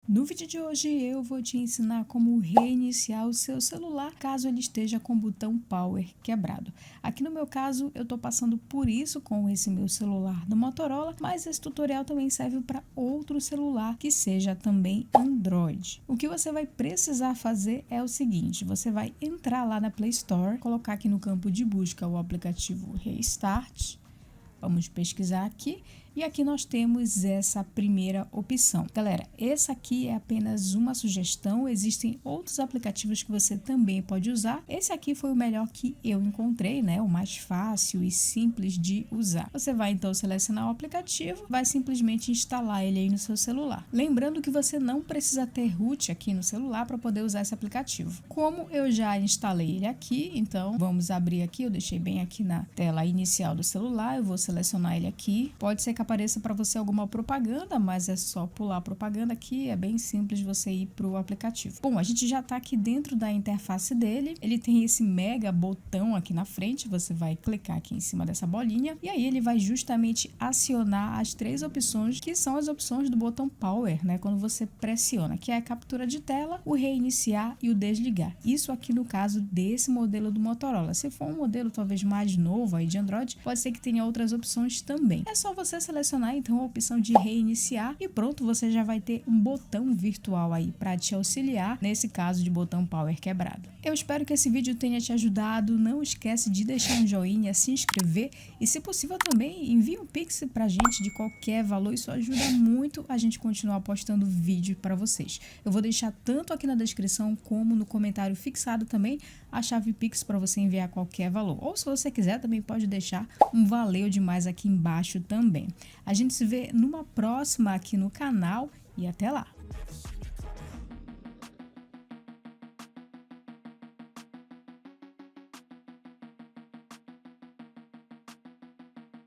No vídeo de hoje eu vou te ensinar como reiniciar o seu celular caso ele esteja com o botão power quebrado. Aqui no meu caso eu estou passando por isso com esse meu celular do Motorola, mas esse tutorial também serve para outro celular que seja também Android. O que você vai precisar fazer é o seguinte: você vai entrar lá na Play Store, colocar aqui no campo de busca o aplicativo Restart. Vamos pesquisar aqui e aqui nós temos essa primeira opção. Galera, essa aqui é apenas uma sugestão, existem outros aplicativos que você também pode usar. Esse aqui foi o melhor que eu encontrei, né? O mais fácil e simples de usar. Você vai então selecionar o aplicativo, vai simplesmente instalar ele aí no seu celular. Lembrando que você não precisa ter root aqui no celular para poder usar esse aplicativo. Como eu já instalei ele aqui, então vamos abrir aqui, eu deixei bem aqui na tela inicial do celular, eu vou selecionar ele aqui. Pode ser que apareça para você alguma propaganda, mas é só pular a propaganda aqui, é bem simples você ir para o aplicativo. Bom, a gente já está aqui dentro da interface dele, ele tem esse mega botão aqui na frente, você vai clicar aqui em cima dessa bolinha e aí ele vai justamente acionar as três opções que são as opções do botão power, né? Quando você pressiona, que é a captura de tela, o reiniciar e o desligar. Isso aqui no caso desse modelo do Motorola. Se for um modelo talvez mais novo aí de Android, pode ser que tenha outras opções também. É só você selecionar então a opção de reiniciar e pronto, você já vai ter um botão virtual aí para te auxiliar nesse caso de botão power quebrado. Eu espero que esse vídeo tenha te ajudado. Não esquece de deixar um joinha, se inscrever e, se possível, também envie um pix pra gente de qualquer valor. Isso ajuda muito a gente continuar postando vídeo para vocês. Eu vou deixar tanto aqui na descrição como no comentário fixado também a chave pix para você enviar qualquer valor. Ou se você quiser também pode deixar um valeu demais aqui embaixo também. A gente se vê numa próxima aqui no canal e até lá!